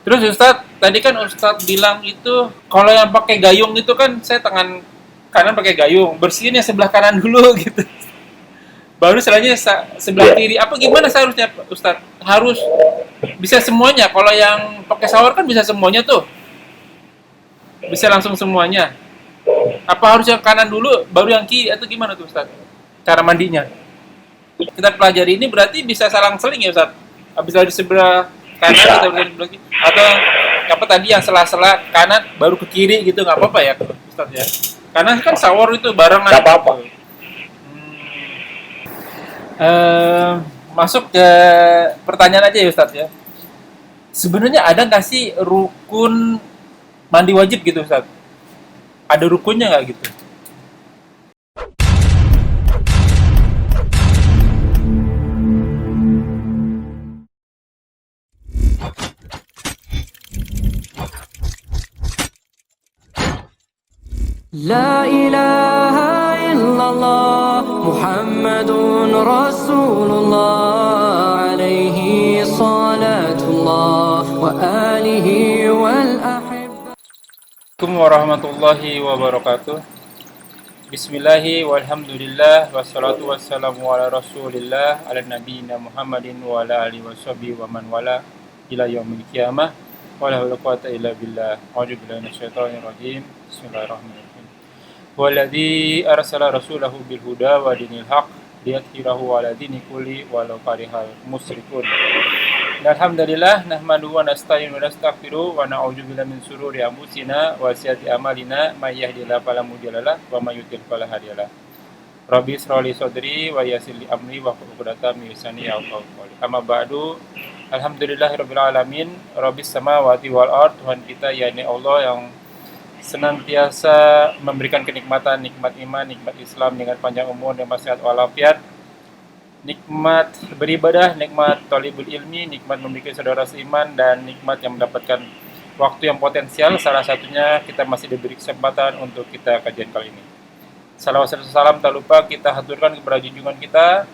Terus Ustadz, tadi kan Ustadz bilang itu kalau yang pakai gayung itu kan saya tangan kanan pakai gayung, bersihin yang sebelah kanan dulu gitu. Baru selanjutnya sebelah Ya, kiri. Apa gimana seharusnya Ustadz? Harus bisa semuanya. Kalau yang pakai shower kan bisa semuanya tuh. Bisa langsung semuanya. Apa harus yang kanan dulu baru yang kiri atau gimana tuh Ustadz? Cara mandinya. Kita pelajari ini berarti bisa salang-seling ya Ustadz. Habis dari sebelah kanan bisa. kita dari sebelah kiri. Atau apa tadi yang sela-sela kanan baru ke kiri gitu nggak apa-apa ya Ustadz ya. Karena kan shower itu barengan. Nggak apa-apa. Eh, masuk ke pertanyaan aja ya Ustadz ya. Sebenarnya ada nggak sih rukun mandi wajib gitu Ustadz? Ada rukunnya nggak gitu? لا إله إلا الله محمد رسول الله عليه صلاة الله وآله والأحبة. Assalamualaikum warahmatullahi wabarakatuh. Bismillahi walhamdulillah wassalatu wassalamu ala rasulillah ala nabiyina Muhammadin wa ala alihi washabihi wa man wala ila yaumil qiyamah wa la haula quwata illa billah. A'udzu billahi minasyaitonir rajim. Bismillahirrahmanirrahim. Walladzi arsala rasulahu bil huda wa dinil haq liyudhhirahu 'ala dini kulli walau karihal musyrikun. Alhamdulillah nahmaduhu wa nasta'inu wa nastaghfiruh wa na'udzu billahi min shururi anfusina wa sayyiati a'malina may yahdihillahu fala mudhillalah wa may yudhlil fala hadiyalah. Rabbi ishrah li sadri wa yassir li amri wa hlul 'uqdatam min lisani yafqahu qawli. Amma ba'du. Alhamdulillahirabbil alamin. Rabbis samawati wal ardh. Tuhan kita yakni Allah yang senantiasa memberikan kenikmatan, nikmat iman, nikmat Islam dengan panjang umur dan sehat walafiat, nikmat beribadah, nikmat thalibul ilmi, nikmat memiliki saudara seiman, dan nikmat yang mendapatkan waktu yang potensial. Salah satunya kita masih diberi kesempatan untuk kita kajian kali ini. Salawat serta salam tak lupa kita haturkan kepada junjungan kita,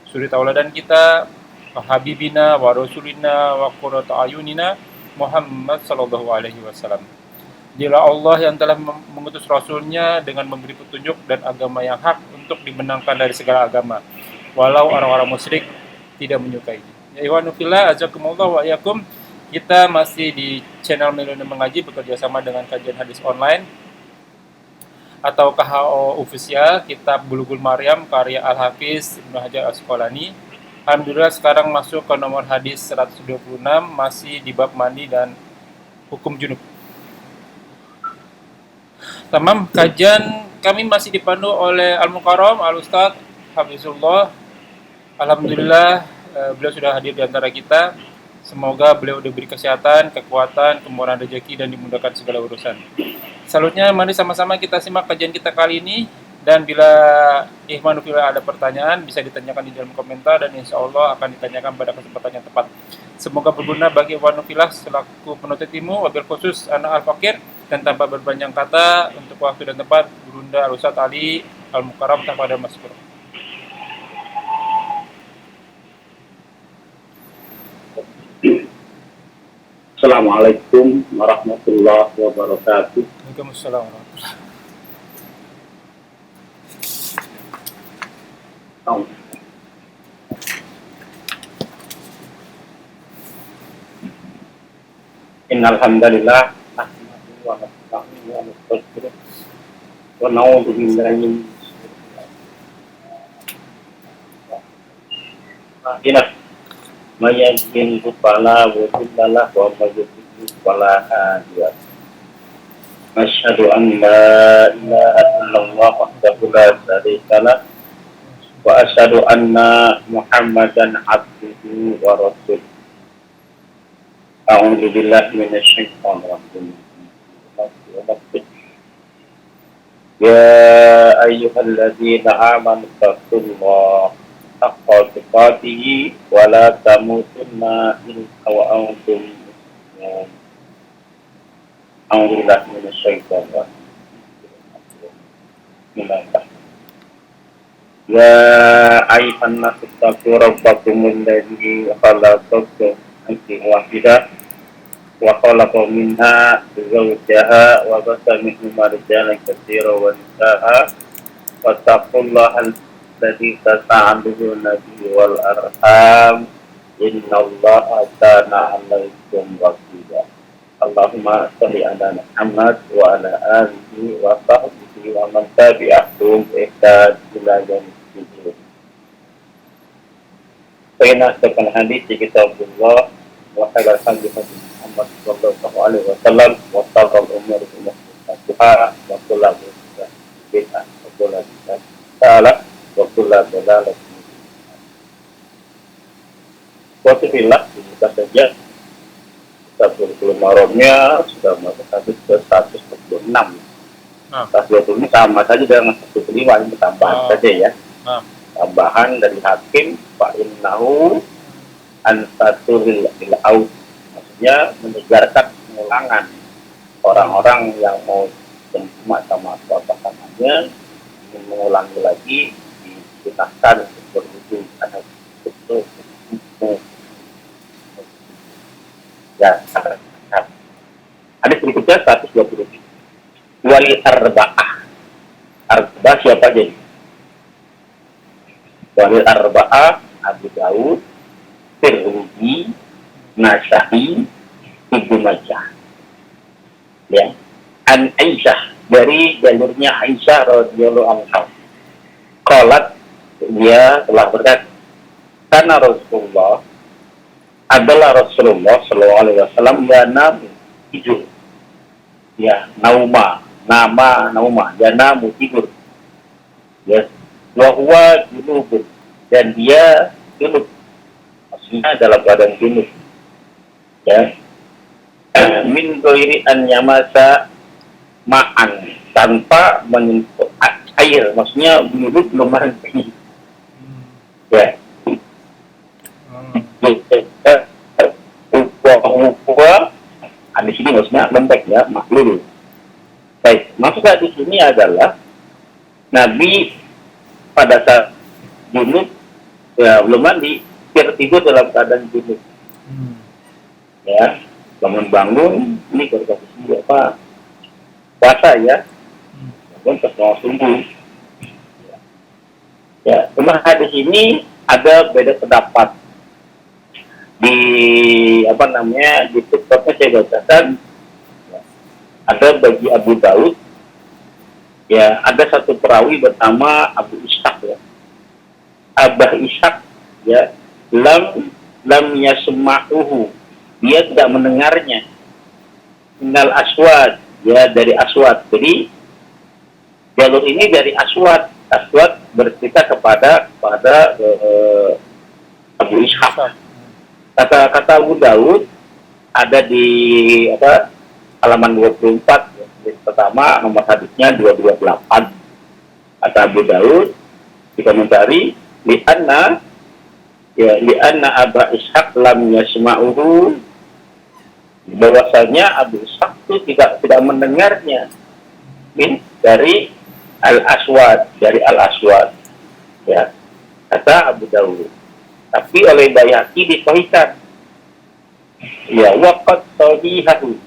suri tauladan kita, Habibina wa Rasulina wa qurratu ayunina Muhammad sallallahu alaihi wasallam. Dialah Allah yang telah mengutus Rasulnya dengan memberi petunjuk dan agama yang hak untuk dimenangkan dari segala agama, walau orang-orang musyrik tidak menyukai. Ya ikhwanu fillah, azakumullah wa iyyakum. Kita masih di channel Milenium Mengaji bekerja sama dengan kajian hadis online atau KHO Official, kitab Bulughul Maryam karya Al-Hafiz Ibnu Hajar Asqalani. Alhamdulillah sekarang masuk ke nomor hadis 126, masih di bab mandi dan hukum junub. Tamam, kajian kami masih dipandu oleh Al-Mukarram, Al-Ustadz Hafizullah. Alhamdulillah beliau sudah hadir di antara kita. Semoga beliau diberi kesehatan, kekuatan, kemurahan rezeki, dan dimudahkan segala urusan. Selanjutnya, mari sama-sama kita simak kajian kita kali ini. Dan bila ikhwanu fillah ada pertanyaan, bisa ditanyakan di dalam komentar, dan insya Allah akan ditanyakan pada kesempatan yang tepat. Semoga berguna bagi ikhwanu fillah selaku penuntut ilmu, wabil khusus anak al-fakir. Dan tanpa berpanjang kata, untuk waktu dan tempat, Bunda Al-Ustadz Ali Al-Mukarram kepada Maskur. Assalamualaikum warahmatullahi wabarakatuh. Waalaikumsalam warahmatullahi Innal hamdalillah nahmaduhu wa nasta'inuhu wa nastaghfiruh wa na'udzu billahi min shururi may yahdihillahu fala mudilla lahu wa may yudlil fala hadiya lahu. Asyhadu an la ilaha illallah wahdahu la syarika lahu wa asyhadu anna Muhammadan abduhu wa rasuluh. A'udzu billahi minasyaitonir rajim. Ya ayyuhalladzina amanu taqullaha haqqa tuqatih wa la tamutunna illa wa antum muslimun. A'udzu billahi minasyaitonir rajim. Ya ayyuhan nasu taqu rabbakumul ladzi khalaqakum min nafsin wahidah وخلق منها زوجها وبث منهما رجالا كثيرا ونساء واتقوا الله الذي تساءلون به والأرحام إن الله كان عليكم رقيبا اللهم صل على محمد وعلى آله وصحبه ومن تبعهم بإحسان إلى يوم الدين. فإن أصدق الحديث كتاب الله وخير الهدي هدي محمد صلى الله عليه وسلم وشر الأمور محدثاتها وكل محدثة بدعة وكل بدعة ضلالة وكل ضلالة. Alhamdulillah, kita saja kita kurikulum Maromnya sudah masuk habis ke 146. Nah, 120 ini sama saja dengan 105, ini tambahan saja ya. nah, Tambahan dari hakim Pak Innahu Ansaturil Ilaud, maksudnya menyegarkan pengulangan orang-orang yang mau cuma sama pasangannya ingin mengulangi lagi disunahkan untuk berwudu karena itu ya. Hadis berikutnya 120. Wali arba'ah. Arba'ah siapa jadi? Wali arba'ah Abu Daud, Tirmidzi, Nasa'i, Ibnu Majah. Ya. An Aisyah, dari jalurnya Aisyah radhiyallahu anha. Qalat, dia telah berkata, karena Rasulullah adalah Rasulullah sallallahu alaihi wasallam yanamu tidur. Ya, nauma yanamu tidur. Ya, wa huwa junubun, dan dia junub. Maksudnya dalam keadaan junub. Ya. Min ghairi an yamasa ma'an, tanpa menyentuh air, maksudnya junub belum mandi. Ya. Di sini maksudnya lembek ya, maklul. Baik, maksudnya di sini adalah Nabi pada saat junub ya belum mandi, tidur dalam keadaan junub. Ya, bangun-bangun ini kondisi apa? Puasa ya. Bangun pas mau subuh. Ya, cuma di sini ada beda pendapat. Di apa namanya, di TikToknya saya bacakan ada bagi Abu Daud ya, ada satu perawi bernama Abu Ishaq ya, Abah Ishaq ya, lam yasma'uhu, dia tidak mendengarnya, minal aswad ya, dari aswad. Jadi jalur ini dari aswad bercerita kepada Abu Ishaq. Kata Abu Daud ada di halaman 24 ya. Jadi pertama nomor hadisnya 228. Kata Abu Daud di komentari li'anna Aba Ishaq lam yasma'uhu, bahwasanya Abu Ishaq itu tidak mendengarnya dari Al-Aswad ya, kata Abu Daud. Tapi oleh Bayhaqi disahihkan. Ya, waqad sahihahu.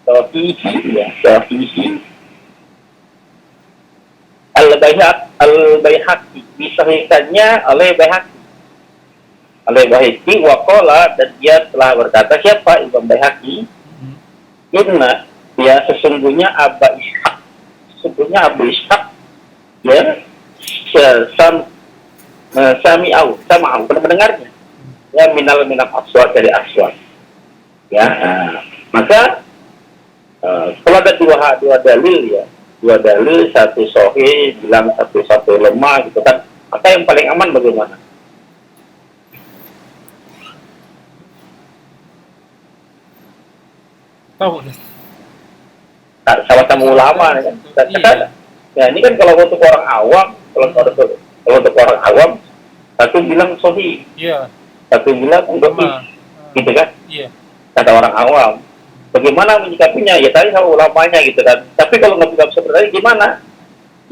Sahihi. Al-Bayhaqi disahihkannya oleh Bayhaqi waqala, dan dia telah berkata, siapa Imam Bayhaqi? Inna, ya sesungguhnya Abu Ishaq ya sama'u mendengarnya ya, minal aswad, dari aswad ya. Maka kalau ada dua dalil, satu sahih bilang satu lemah gitu kan, maka yang paling aman bagaimana? tahu. Sama-sama ulama kan. Iya. Ya ini kan kalau untuk orang awam, kalau untuk orang awam, satu bilang sahih, Iya. satu bilang dhaif, gitu kan? Iya. Kata orang awam. Bagaimana menyikapinya? Ya tadi sama ulamanya gitu kan. Tapi kalau nggak bisa seperti gimana?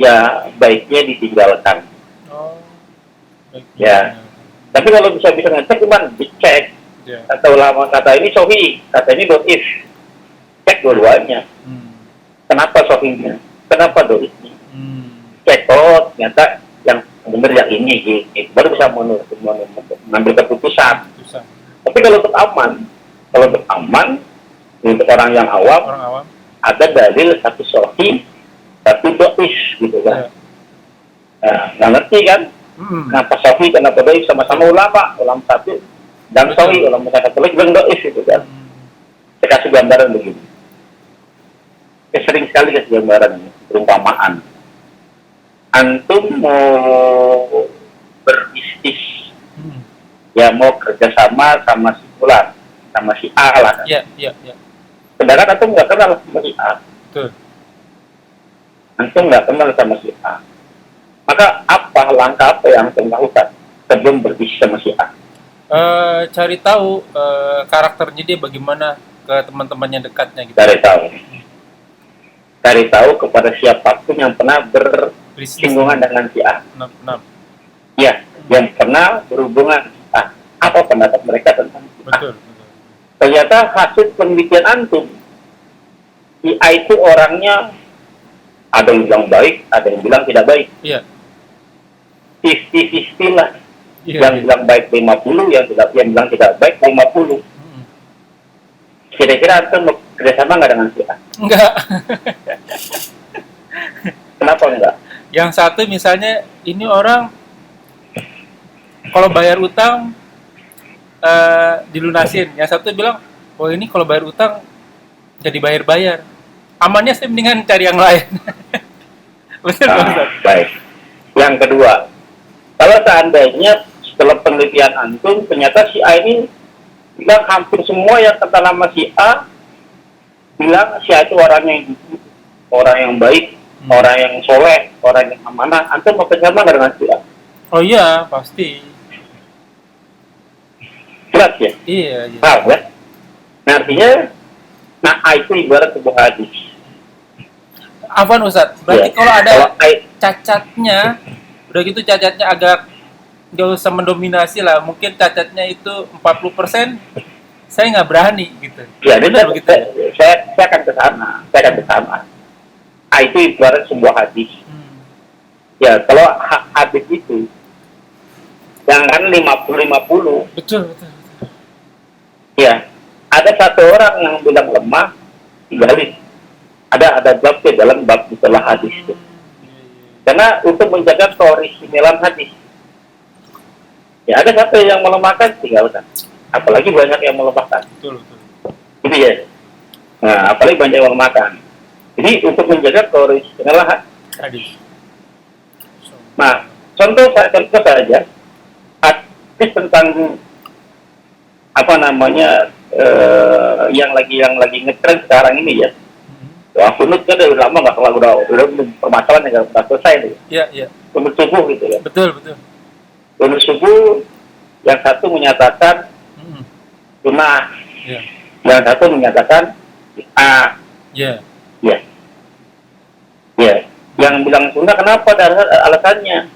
Ya baiknya ditinggalkan. Oh. Ya. Tapi kalau bisa ngecek, gimana? Dicek. Ya. Kata ulama, kata ini sahih, kata ini doif. Cek dua-duanya. Kenapa sahihnya? Kenapa doifnya? Cek, oh ternyata yang benar yang ini, gitu. Baru bisa mengambil keputusan. Tapi kalau untuk aman, untuk orang yang awam, ada dalil satu sahih, satu doif, gitu kan? Nah, nggak ngerti kan? Kenapa sahih, kenapa doif, sama-sama ulama satu dan sahih, ulama satu lagi bilang doif, gitu kan? Saya kasih gambaran begini. Sering sekali kasih gambaran ini, perumpamaan. Antum mau berbisnis, ya mau kerjasama sama si fulan, sama si A lah. Kan? Iya. Sedangkan antum nggak kenal sama si A. Betul. Antum nggak kenal sama si A. Maka langkah apa yang antum lakukan sebelum berbisnis sama si A? Cari tahu karakternya dia bagaimana ke teman-teman yang dekatnya gitu. Cari tahu kepada siapapun yang pernah bersinggungan dengan si A. Ya, yang pernah berhubungan si A. Apa pendapat mereka tentang si A? Betul. Ternyata hasil penelitian antum, si A itu orangnya ada yang bilang baik, ada yang bilang tidak baik. Iya. 50-50 lah. Iya, yang bilang baik 50, yang bilang tidak baik 50. Kira-kira antum kerjasama nggak dengan si A? Enggak. Kenapa enggak? Yang satu misalnya ini orang kalau bayar utang dilunasin. Yang satu bilang, oh ini kalau bayar utang jadi bayar-bayar. Amannya sih mendingan cari yang lain. Betul, Ustaz. Baik. Yang kedua, kalau seandainya setelah penelitian antum ternyata si A ini bilang hampir semua yang kata nama si A bilang si A itu orang yang baik, orang yang soleh, orang yang amanah. Antum mau kerjasama nggak dengan si A? Oh iya, pasti. Jelas ya? Iya. Nah, ya? Nah, artinya, A itu ibarat sebuah hadis. Afwan Ustaz, berarti Ya. kalau ada Kalau cacatnya, udah gitu cacatnya agak gak usah mendominasi lah, mungkin cacatnya itu 40%, saya nggak berani gitu. ya, Benar begitu. saya akan ke sana. A itu ibarat sebuah hadis. Ya, kalau hadis itu jangan 50-50. Betul. Ya, ada satu orang yang bilang lemah, dibalik. Ada bab di dalam bab setelah hadis itu. Karena untuk menjaga keorisinyalan hadis. Ya, ada satu yang melemahkan, tinggalkan. Apalagi banyak yang melemahkan. Betul. Gitu ya. Nah, apalagi banyak yang melemahkan. Jadi untuk menjaga keorisinyalan Hadis. Nah, contoh saja hadis tentang apa namanya yang lagi ngetren sekarang ini ya. Wah, kunut kan udah lama nggak kelar, udah permasalahan yang nggak selesai nih. Iya. Kunut subuh gitu ya. Betul. Kunut subuh yang satu menyatakan sunnah, yang satu menyatakan A. Iya. Ya. Yang bilang sunnah kenapa? Alasannya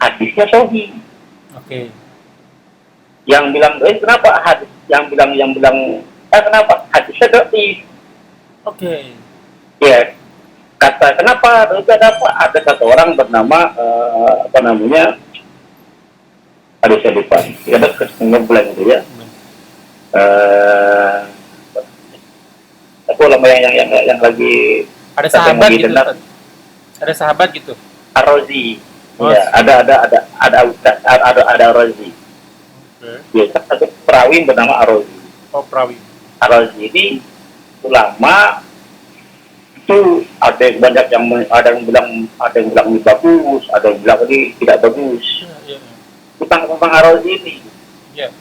hadisnya sahih. Oke. Yang bilang kenapa hadis? Yang bilang kenapa hadisnya dhaif? Oke. Ya, kata kenapa? Ada satu orang bernama aduh saya lupa. Ada kesimpulan itu ya. Aku lama yang lagi Ada sahabat gitu. dengar. Ada sahabat gitu. Ar-Razi. Oh, Ya, ada Ar-Razi. Ya, satu perawi bernama Ar-Razi. Oh, perawi. Ar-Razi ini ulama itu ada yang bilang ini bagus, ada yang bilang ini tidak bagus. Iya. Tentang Ar-Razi ini. Iya.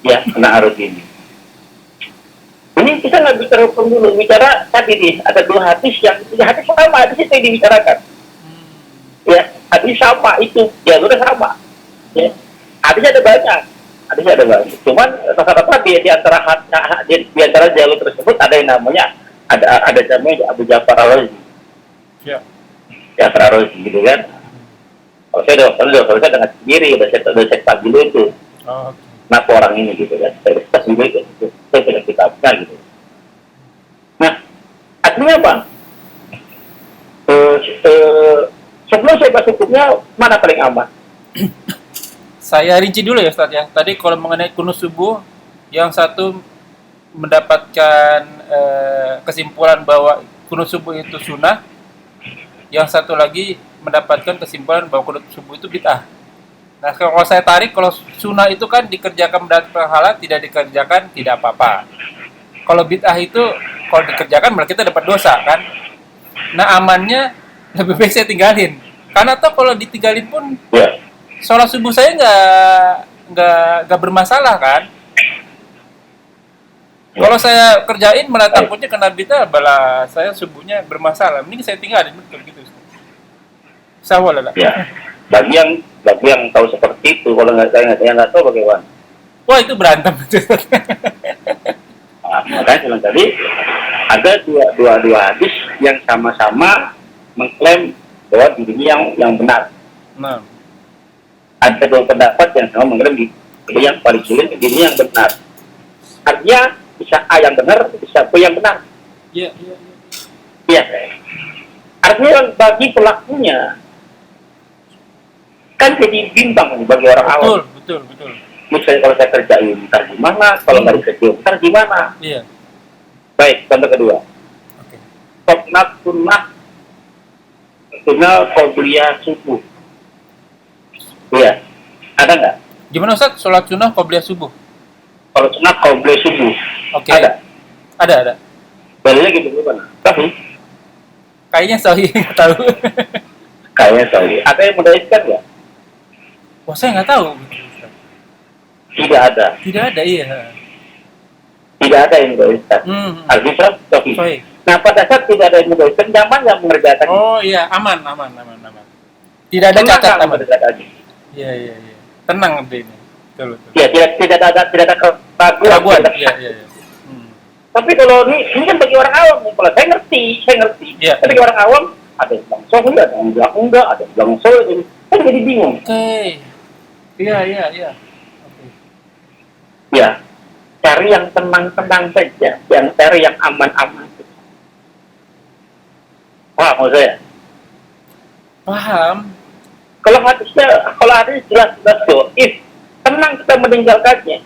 Ya, tentang Ar-Razi ini. Ini kita nggak bicara hukum dulu, bicara tadi nih ada dua hadis yang sama, hadis itu yang dibicarakan. Ya, hadis sama itu, ya sudah sama. Ya, hadisnya ada banyak. Cuman rata-rata di antara jalur tersebut ada yang namanya ada namanya Abu Ja'far Ar-Razi. Iya. Ja'far Ar-Razi gitu kan. Kalau saya udah dengan sendiri, udah saya pagi itu. Oh, oke. kenapa orang ini gitu ya. Saya juga itu, saya tidak kitabnya gitu. Nah, artinya apa? Sebelum saya bahas hukumnya, mana paling aman? Saya rinci dulu ya Ustaz ya. Tadi kalau mengenai kunut subuh, yang satu mendapatkan kesimpulan bahwa kunut subuh itu sunnah, yang satu lagi mendapatkan kesimpulan bahwa kunut subuh itu bid'ah. Nah, kalau saya tarik, kalau sunnah itu kan dikerjakan mendapat pahala, tidak dikerjakan tidak apa-apa. Kalau bid'ah itu kalau dikerjakan berarti kita dapat dosa kan. Nah, amannya lebih baik saya tinggalin. Karena toh kalau ditinggalin pun Ya, sholat subuh saya nggak bermasalah kan. Kalau saya kerjain malah takutnya kena bid'ah, malah saya subuhnya bermasalah. Mending saya tinggalin betul gitu. Sawal lah. ya. Bagi yang tahu seperti itu, kalau saya nggak tahu bagaimana. Wah itu berantem. Nah, makanya bilang tadi ada dua hadis yang sama-sama mengklaim bahwa dirinya yang benar. Nah, Ada dua pendapat yang sama mengklaim diri yang paling sulit dirinya yang benar. Artinya bisa A yang benar, bisa B yang benar. iya. Iya. Artinya bagi pelakunya kan jadi bimbang bagi orang awam. Betul. Misalnya kalau saya kerjain ntar gimana, kalau nggak dikerjain ntar gimana. Iya. Baik, contoh kedua. Oke. Sunnah qobliyah subuh. Iya. Ada nggak? Gimana Ustaz? Sholat sunnah qobliyah subuh. Kalau sunnah qobliyah subuh. Oke. Ada. Ada. Dalilnya gitu gimana? Tapi Kayaknya sahih nggak tahu. kayaknya sorry. Ada yang mendalilkan nggak? Wah saya nggak tahu. Tidak ada. Tidak ada iya. Tidak ada yang mendalilkan. Artinya sorry. Sahih. Nah pada saat tidak ada yang mendalilkan, nyaman yang mengerjakan. Oh iya aman. Tidak ada Tenang cacat nggak aman. mengerjakan? Iya. Tenang nanti ini. Betul. Ya tidak ada keraguan. Iya. Tapi kalau ini kan bagi orang awam, kalau saya ngerti. Iya. Tapi bagi orang awam, ada yang bilang sohih, ada yang bilang enggak, ada yang bilang sohih, kan jadi bingung. Oke. Iya. Oke. Ya, cari yang tenang-tenang saja, yang cari yang aman-aman. Wah, mau saya. Paham. Kalau hadis jelas-jelas doif, tenang kita meninggalkannya.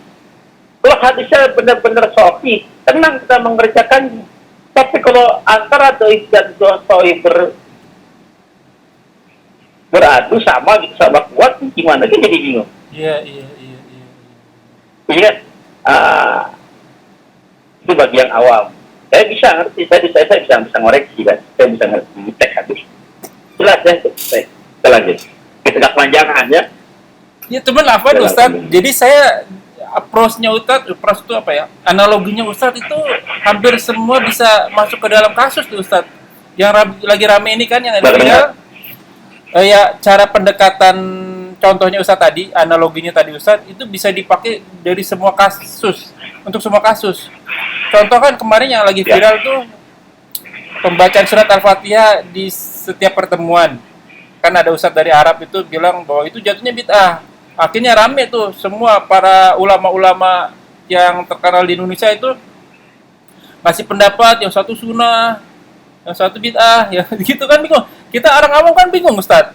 Kalau hadisnya benar-benar sohih, tenang kita mengerjakannya. Tapi kalau antara doif dan doif beradu sama gitu, sama kuat, gimana? Kan jadi bingung. Iya. Iya, itu bagi yang awam. Saya bisa ngerti, saya bisa ngoreksi kan, saya bisa ngerti teks hadis. Jelas ya, kita lanjut. Kita nggak kepanjangan ya. Ya teman apa Ustaz? Jadi saya approach-nya Ustaz, approach itu apa ya? Analoginya Ustaz itu hampir semua bisa masuk ke dalam kasus tuh Ustaz. Yang lagi rame ini kan yang ada viral. Ya cara pendekatan contohnya Ustaz tadi, analoginya tadi Ustaz itu bisa dipakai dari semua kasus, untuk semua kasus. Contoh kan kemarin yang lagi viral tuh pembacaan surat Al-Fatihah di setiap pertemuan. Kan ada Ustaz dari Arab itu bilang bahwa itu jatuhnya bid'ah. Akhirnya rame tuh semua para ulama-ulama yang terkenal di Indonesia itu ngasih pendapat yang satu sunnah, yang satu bid'ah, ya gitu kan bingung. Kita orang awam kan bingung Ustaz.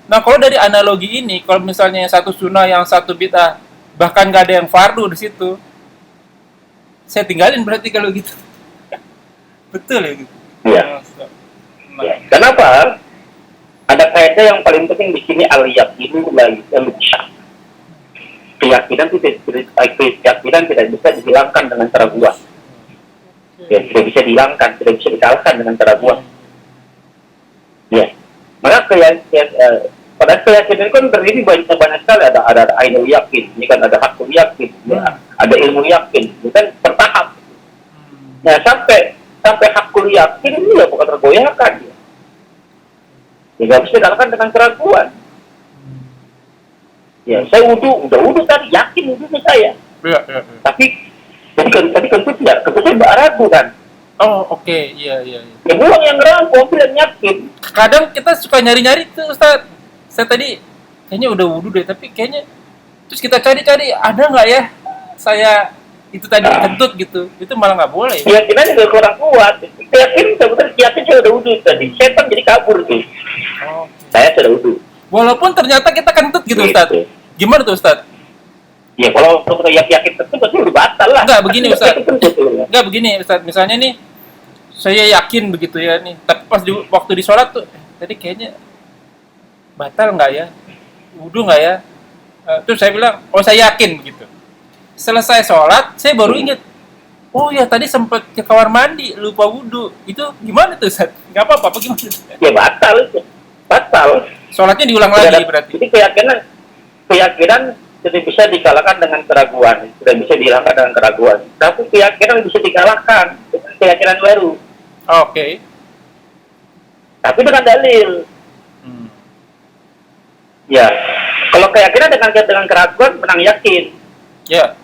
Nah kalau dari analogi ini, kalau misalnya yang satu sunnah, yang satu bid'ah, bahkan nggak ada yang fardu di situ, saya tinggalin berarti kalau gitu. Betul ya gitu. Iya. Ya. Kenapa? Ada kaidah yang paling penting di sini al-yaqinu la yusyak. Keyakinan tidak bisa dihilangkan dengan cara buah. Ya, tidak bisa dihilangkan, tidak bisa dikalahkan dengan cara buah. Ya. Maka pada keyakinan kan terdiri banyak sekali, ada ainul yakin, ini kan ada hakul yakin, ya, ada ilmu yakin, ini kan bertahap. Nah sampai hakul yakin ini ya bukan tergoyahkan ya. Ya nggak bisa dikalahkan dengan keraguan. Ya saya udah wudu tadi, yakin wudunya saya. Iya. Tapi kentut tidak ragu kan. Oh oke. Iya. Ya buang yang ragu, mobil yang yakin. Kadang kita suka nyari-nyari tuh Ustaz. Saya tadi kayaknya udah wudu deh, tapi kayaknya Terus kita cari-cari, ada nggak ya saya itu tadi kentut gitu, itu malah nggak boleh. Keyakinan juga kurang kuat. Keyakinan sebenarnya saya udah wudhu tadi. Setan jadi kabur tuh. Oh. Saya sudah wudhu. Walaupun ternyata kita kentut gitu, Ustaz. Gimana tuh, Ustaz? Ya kalau untuk yakin tentu berarti udah batal lah. Enggak begini, Ustaz. Enggak begini, Ustaz. Misalnya nih, saya yakin begitu ya nih. Tapi pas waktu di sholat tuh, tadi kayaknya batal nggak ya? Wudhu nggak ya? Terus saya bilang, oh saya yakin begitu. Selesai sholat, saya baru ingat. Oh ya tadi sempat ke kamar mandi, lupa wudhu. Itu gimana tuh, Ustaz? Nggak apa-apa, apa gimana? Ya batal itu. Batal. Sholatnya diulang lagi berarti. Jadi keyakinan tidak bisa dikalahkan dengan keraguan. Tidak bisa dihilangkan dengan keraguan. Tapi keyakinan bisa dikalahkan dengan keyakinan baru. Oke. Tapi dengan dalil. Ya. Kalau keyakinan dengan keraguan, menang yakin. Ya.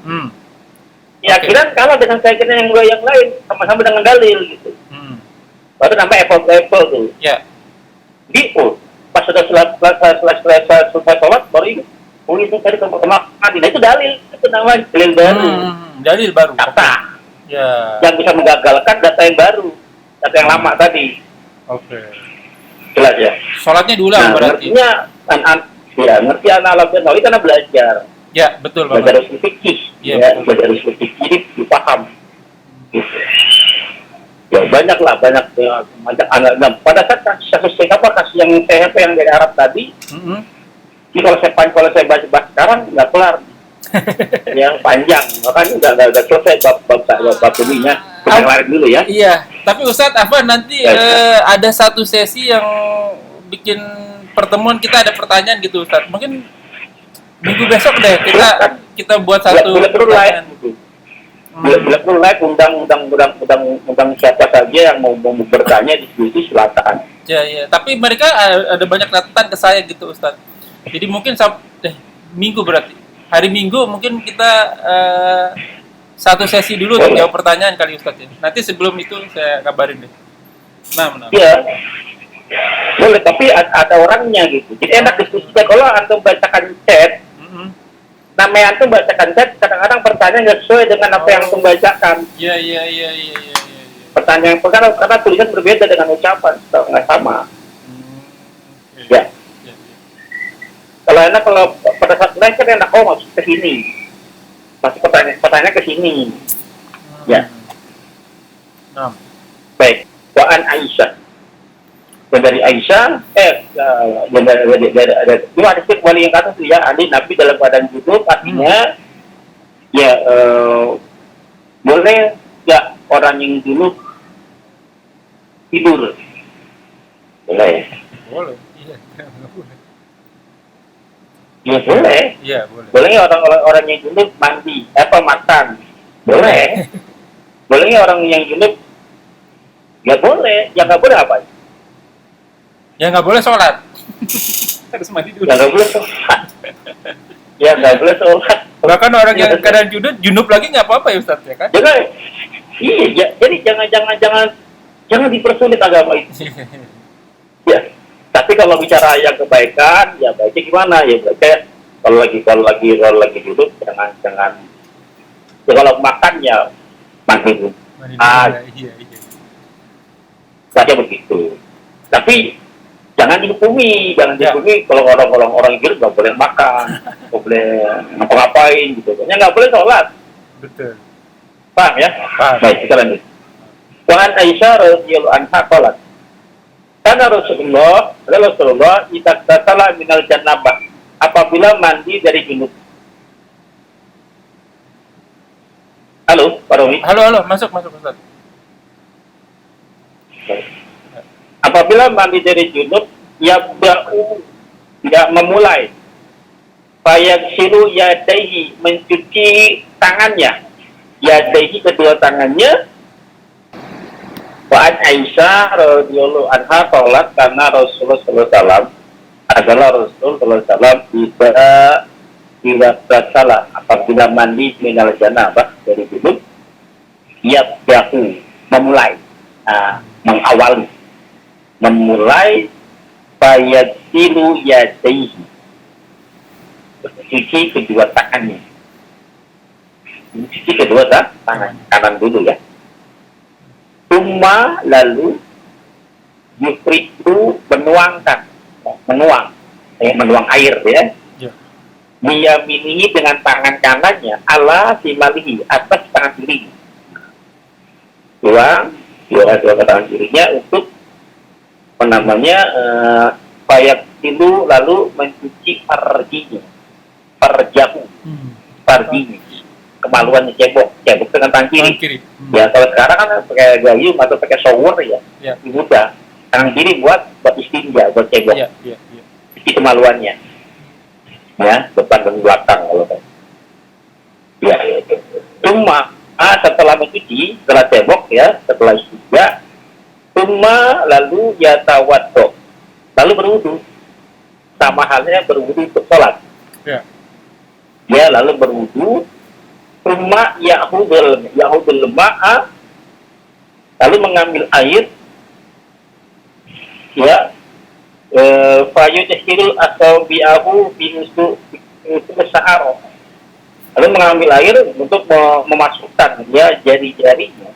Keyakinan kalah dengan keyakinan yang lain, sama-sama dengan dalil gitu. Baru namanya apple to apple tuh. Ya. Gitu. Pas sudah selesai sholat, baru ingat. Oh itu tadi kemana? Nah itu dalil. Itu namanya dalil baru. Dalil baru. Data. Ya. Yang bisa menggagalkan data yang baru. Data yang lama tadi. Oke. Jelas ya? Sholatnya diulang berarti. Ngerti anak nawawi karena belajar. Ya, betul Bapak. Belajar usul fikih. Ya, belajar usul fikih jadi dipaham. Gitu. Ya banyak anak. Nah, pada saat kasus yang CHP yang dari Arab tadi, ini kalau saya baca sekarang nggak kelar. Yang panjang, makanya udah selesai bab ininya. Kita kelarin dulu ya. Iya, tapi Ustadz Afwan nanti ada satu sesi yang bikin pertemuan kita ada pertanyaan gitu Ustadz. Mungkin minggu besok deh kita buat satu pertanyaan. Bila perlu live undang siapa saja yang mau bertanya diskusi silakan. Ya. Tapi mereka ada banyak catatan ke saya gitu Ustadz. Jadi mungkin minggu berarti hari Minggu mungkin kita satu sesi dulu untuk jawab pertanyaan kali Ustadz ya. Nanti sebelum itu saya kabarin deh. Nah. Iya. Boleh, tapi ada orangnya gitu. Jadi enak diskusi. Kalau antum bacakan chat, namanya antum bacakan chat, kadang-kadang pertanyaan nggak sesuai dengan apa yang antum bacakan. Iya. Pertanyaan karena tulisan berbeda dengan ucapan, nggak sama. Ya. Kalau pada saat lain kan enak, maksud ke sini. Masih pertanyaan ke sini. Ya. Baik. Wa'an Aisyah. Dan dari Aisyah, cuma ada kembali yang kata tuh ya, Nabi dalam keadaan junub, artinya ya boleh nggak orang yang junub tidur? Boleh. Boleh. Ya boleh. Iya boleh. Boleh nggak orang yang junub mandi, makan? Boleh. Boleh nggak orang yang junub? Ya boleh. Ya nggak boleh apa? Ya nggak boleh sholat. Harus mandi dulu. Ya nggak boleh sholat. Ya nggak boleh sholat. Bahkan orang yang keadaan junub lagi nggak apa-apa ya Ustadz ya kan? Jadi jangan dipersulit agama itu. Ya. Tapi kalau bicara yang kebaikan, ya baiknya gimana? Ya baiknya kalau lagi duduk jangan. Ya kalau makan ya mandi dulu. Iya. Saja begitu. Tapi jangan dihukumi kalau orang gitu nggak boleh makan, nggak boleh ngapa-ngapain gitu. Ya nggak boleh sholat. Betul. Paham ya? Paham. Baik, kita lanjut. Wa Aisyah radhiyallahu anha qalat. Karena Rasulullah idza tasala minal janabah, apabila mandi dari junub. Halo, Pak Romi. Halo, masuk Ustaz. Apabila mandi dari junub, memulai fayaghsilu yadayhi, mencuci tangannya, yadayhi kedua tangannya. Wa Aisyah radhiyallahu anha qalat karena Rasulullah sallallahu alaihi wasallam adalah Rasulullah sallallahu alaihi wasallam bila salah apabila mandi minal janabah dari junub, memulai mengawali fayaghsilu yadayhi, mencuci kedua tangannya. Mencuci kedua tangan kanan dulu ya. Summa lalu yufridu menuangkan, menuang air ya. Biyaminihi dengan tangan kanannya ala simalihi atas tangan kiri. Dua tangan kirinya untuk payak tilu lalu mencuci farjinya, farjahu, kemaluannya cebok dengan tangan kiri. Ya kalau sekarang kan pakai gayung atau pakai shower ya, mudah. Tangan kiri buat istinja, buat cebok, cuci kemaluannya, ya depan dan belakang kalau kan. Ya itu. Cuma setelah mencuci, setelah cebok ya, setelah istinja, cuma lalu ya tawaddo, lalu berwudu, sama halnya berwudu untuk sholat. Ya lalu berwudu. Rumah Yahudul ma'a, lalu mengambil air ya fayudhilul asabi'ahu binusu sa'aro, lalu mengambil air untuk memasukkan ya jari-jarinya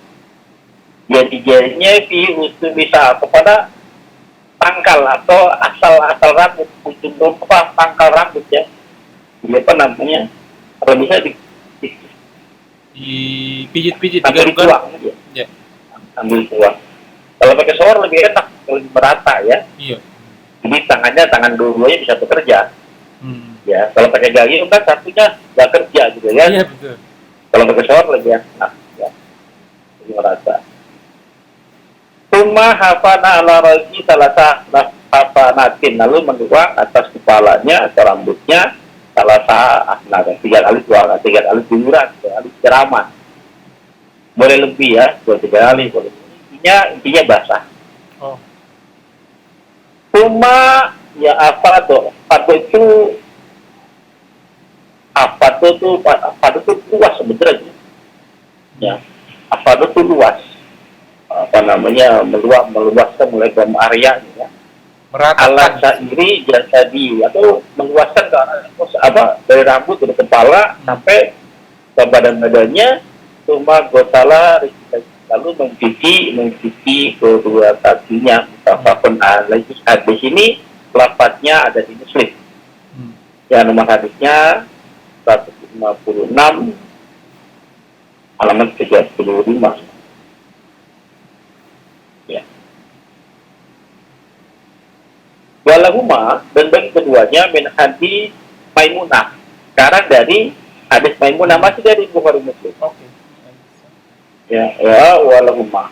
fi usul bisa kepada pangkal atau asal rambut, ujung pangkal rambut ya, apa namanya, kalau bisa dipijit-pijit, ambil tuang ya. Ambil tuang. Kalau pakai shower lebih enak, lebih merata ya. Iya. Jadi tangan dua-duanya bisa bekerja. Ya, kalau pakai gayung kan satunya nggak kerja gitu ya. Iya betul. Kalau pakai shower lebih enak ya, lebih merata. Cuma hafana ala rasi salasa hafanatin, lalu menuang atas kepalanya atau rambutnya salah satu 3 kali tuang, 3 kali tiduran, 3 kali ceraman. Boleh lebih ya, 2-3 kali boleh. Intinya basah. Cuma ya apa itu luas sebenarnya. Ya, apa itu luas. Meluaskan mulai dari area ya. Alat sairi jadi atau meluaskan ke dari rambut dari kepala sampai ke badannya, cuma gosala lalu mencuci kedua kakinya. Mutafaqun alaihi. Hadis ini lafadznya ada di Muslim. Ya, nomor hadisnya 156 halaman 35. Ya. Walahuma, dan bagi keduanya min hadis Maimunah. Sekarang dari hadis Maimunah, masih dari Bukhari Muslim. Ya, walahuma.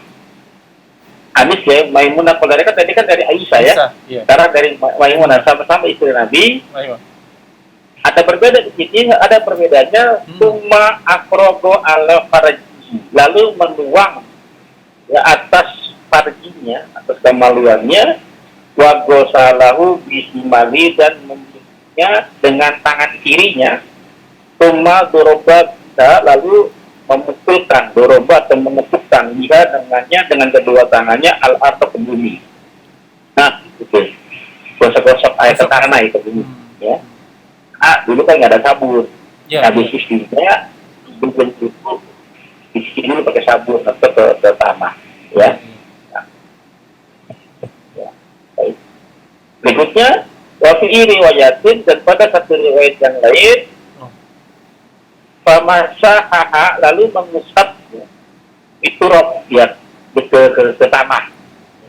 Hadis ya Maimunah, kalau tadi kan dari Aisyah ya. Sekarang dari Maimunah, sama-sama istri Nabi. Ada berbeda di sini, ada perbedaannya. Summa afrogo ala farji, lalu menuang ya atas farjinya, atas kemaluannya. Wa gosalahu bisimali, dan meminumnya dengan tangan kirinya. Summa doroba bisa, lalu memukulkan, doroba atau memukulkan dia dengannya dengan kedua tangannya al-arta ke bumi. Nah, itu gosok-gosok air ke tanah itu bumi ya. Dulu kan nggak ada sabun. Habis istimnya bentuk itu isi dulu pakai sabun atau ke tanah ya. Berikutnya, wafi'i riwayatin, dan pada satu riwayat yang lain, famasahaha, lalu mengusap itu roh ya ke tanah,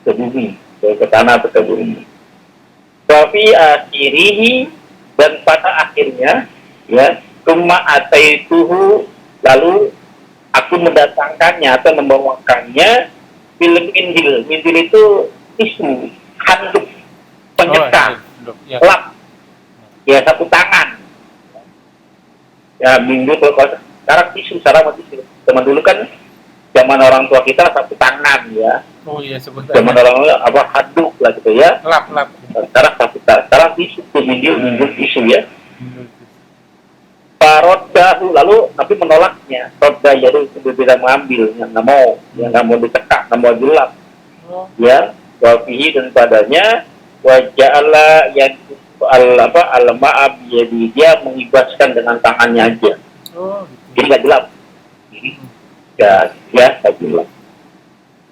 ke bumi, ke tanah atau ke bumi. Wafi akhirihi, dan pada akhirnya ya cuma ataituhu, lalu aku mendatangkannya atau membawakannya film indil itu tisu, handuk penyekar, lap, ya satu tangan. Ya minggu kalau sekarang tisu, sekarang tisu. Zaman dulu kan, zaman orang tua kita satu tangan ya. Oh iya sebentar. Zaman orang handuk lah gitu ya. Lap. Sekarang tisu, minggu tisu ya. Parodahu, lalu Nabi menolaknya. Roda jadi tidak mengambil, yang nggak mau dicekak, nggak mau gelap. Ya, wafihi, dan padanya waja'ala al-ma'a biyadi, dia mengibaskan dengan tangannya aja. Oh, gitu. Jadi nggak gelap. Jadi ya nggak gelap.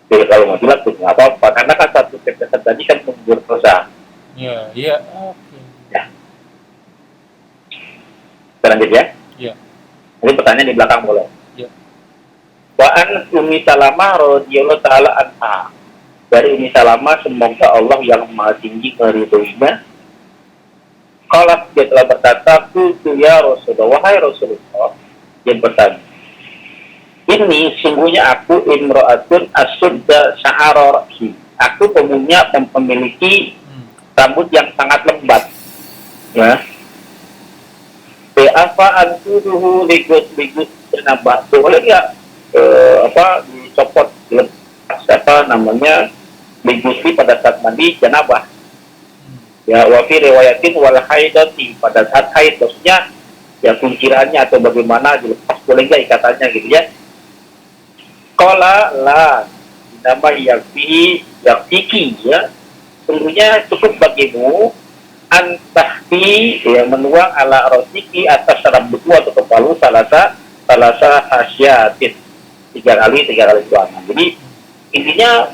Jadi kalau mau gelap tuh nggak apa-apa, karena kan satu tetesan tadi kan mengubur dosa. Iya, iya. Oke. Ya. Kita lanjut ya. Iya. Ini pertanyaan di belakang boleh. Iya. Wa an Ummi Salamah radhiyallahu taala anha. Dari Ummi Salamah, semoga Allah yang Maha Tinggi meridhoinya. Kalau dia telah berkata, "Qultu ya Rasulullah, wahai Rasulullah," dia bertanya, "Ini sungguhnya aku imra'atun asudda sya'ara ra'si." Aku memiliki rambut yang sangat lebat. Ya. Apa anturuhu ligut jenabah. Boleh nggak dicopot digusi pada saat mandi janabah. Ya, wa fi riwayatin wal haidati, pada saat haid, maksudnya ya kuncirannya atau bagaimana dilepas, boleh nggak ikatannya gitu ya. Qala la, nama yakfi ya, sungguhnya cukup bagimu antahti, ya, menuang ala rosiki atas rambutmu atau kepala salasa hasyatin, tiga kali tuangan. Jadi intinya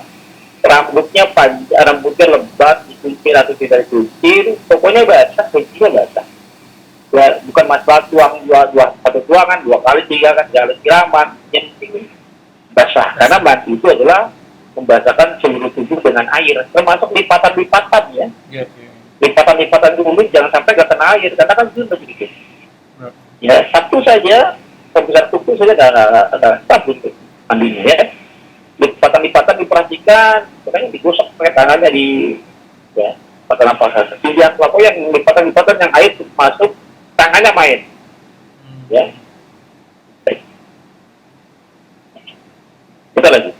rambutnya panjang, rambutnya lebat, dikuncir atau tidak dikuncir, pokoknya basah, kuncinya basah. Ya, bukan masalah satu tuangan, 2 kali, 3 kali siraman, yang penting basah. Karena mandi itu adalah membasahkan seluruh tubuh dengan air, termasuk lipatan-lipatan ya. Iya. Lipatan-lipatan kulit jangan sampai gak kena air, karena kan itu begitu. Ya, satu saja, sebesar tubuh saja nggak sabun mandinya ya. Lipatan-lipatan diperhatikan, makanya digosok pakai tangannya pakai napas. Tidak pelaku yang lipatan-lipatan yang air masuk tangannya main. Ya. Baik. Kita lanjut.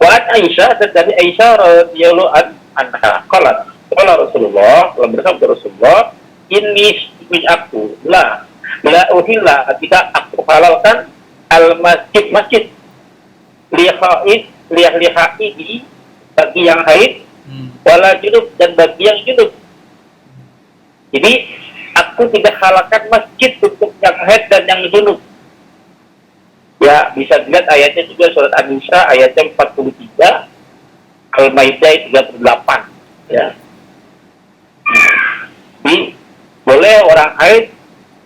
Wa'an Aisyah, dan dari Aisyah radhiyallahu anha qalat, qala Rasulullah, kalau bersabda Rasulullah, ini aku la uhilla, tidak aku halalkan al masjid lihaidi bagi yang haid, wala junub, dan bagi yang junub. Jadi aku tidak halalkan masjid untuk yang haid dan yang junub. Ya, bisa dilihat ayatnya juga surat An-Nisa ayatnya 43, Al-Maidah 38 ya. Jadi boleh orang haid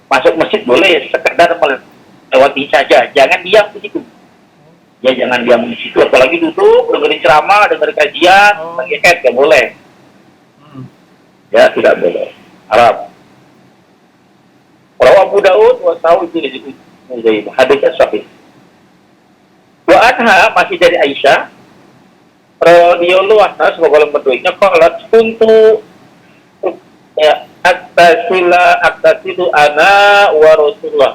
masuk masjid, boleh sekedar melewati saja, jangan diam di situ. Ya, jangan diam di situ, apalagi duduk dengerin ceramah, dengerin kajian, lagi haid nggak boleh. Ya, tidak boleh. Haram. Rawahu Abu Daud wa Sahih itu hadisnya sahih. Wa anha, masih dari Aisyah radhiyallahu anha, semoga Allah berdoanya, qalat kuntu ya aktasilu ana wa Rasulullah.